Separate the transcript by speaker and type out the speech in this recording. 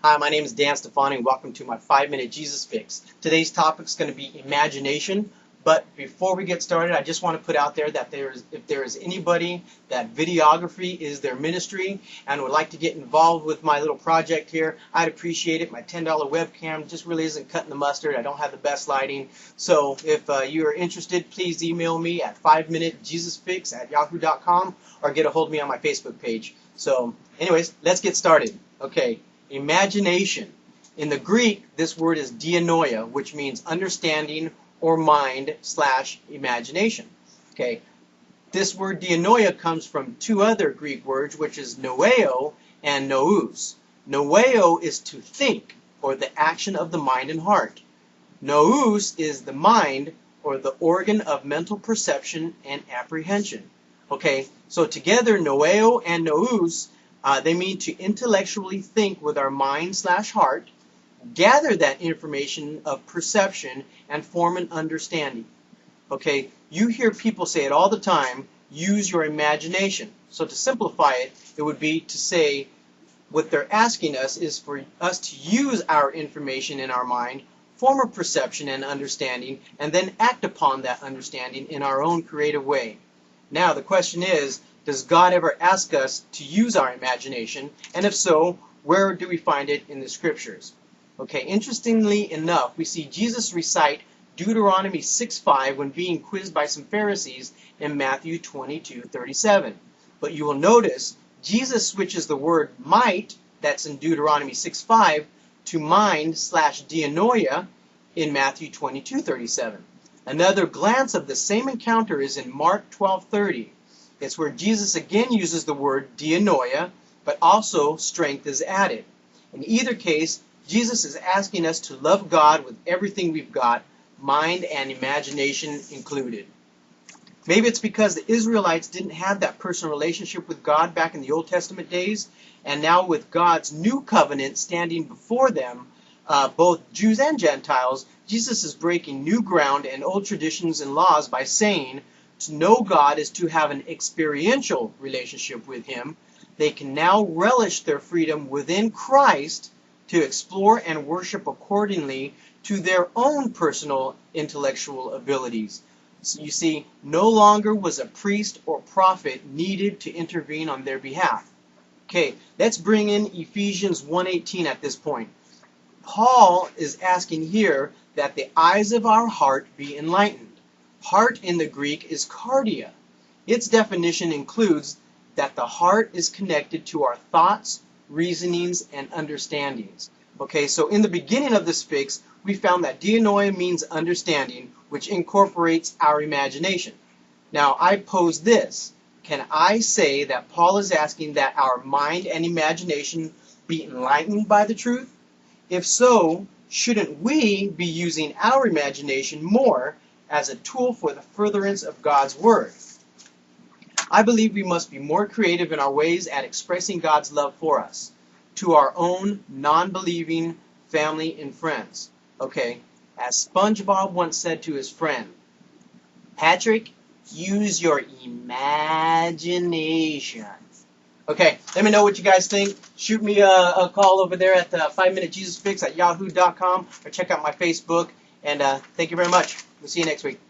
Speaker 1: Hi, my name is Dan Stefani and welcome to my 5-Minute Jesus Fix. Today's topic is going to be imagination, but before we get started, I just want to put out there that if there is anybody that videography is their ministry and would like to get involved with my little project here, I'd appreciate it. My $10 webcam just really isn't cutting the mustard. I don't have the best lighting. So if you are interested, please email me at 5minutejesusfix@yahoo.com or get a hold of me on my Facebook page. So anyways, let's get started. Okay. Imagination. In the Greek, this word is Dianoia, which means understanding or mind/imagination. Okay. This word Dianoia comes from two other Greek words, which is noeo and nous. Noeo is to think, or the action of the mind and heart. Nous is the mind, or the organ of mental perception and apprehension. Okay, so together, noeo and nous, they mean to intellectually think with our mind/heart, gather that information of perception, and form an understanding. Okay, you hear people say it all the time, use your imagination. So to simplify it, it would be to say what they're asking us is for us to use our information in our mind, form a perception and understanding, and then act upon that understanding in our own creative way. Now the question is, does God ever ask us to use our imagination? And if so, where do we find it in the scriptures? Okay, interestingly enough, we see Jesus recite Deuteronomy 6:5 when being quizzed by some Pharisees in Matthew 22:37. But you will notice Jesus switches the word might, that's in Deuteronomy 6:5, to mind/dianoia in Matthew 22:37. Another glance of the same encounter is in Mark 12:30. It's where Jesus again uses the word dianoia, but also strength is added. In either case, Jesus is asking us to love God with everything we've got, mind and imagination included. Maybe it's because the Israelites didn't have that personal relationship with God back in the Old Testament days, and now with God's new covenant standing before them, both Jews and Gentiles, Jesus is breaking new ground and old traditions and laws by saying, to know God is to have an experiential relationship with Him. They can now relish their freedom within Christ to explore and worship accordingly to their own personal intellectual abilities. So you see, no longer was a priest or prophet needed to intervene on their behalf. Okay, let's bring in Ephesians 1:18 at this point. Paul is asking here that the eyes of our heart be enlightened. Heart in the Greek is cardia. Its definition includes that the heart is connected to our thoughts, reasonings, and understandings. Okay, so in the beginning of this fix, we found that dianoia means understanding, which incorporates our imagination. Now, I pose this. Can I say that Paul is asking that our mind and imagination be enlightened by the truth? If so, shouldn't we be using our imagination more as a tool for the furtherance of God's Word? I believe we must be more creative in our ways at expressing God's love for us, to our own non-believing family and friends. Okay, as SpongeBob once said to his friend, Patrick, use your imagination. Okay, let me know what you guys think. Shoot me a call over there at 5minutejesusfix@yahoo.com or check out my Facebook. And thank you very much. We'll see you next week.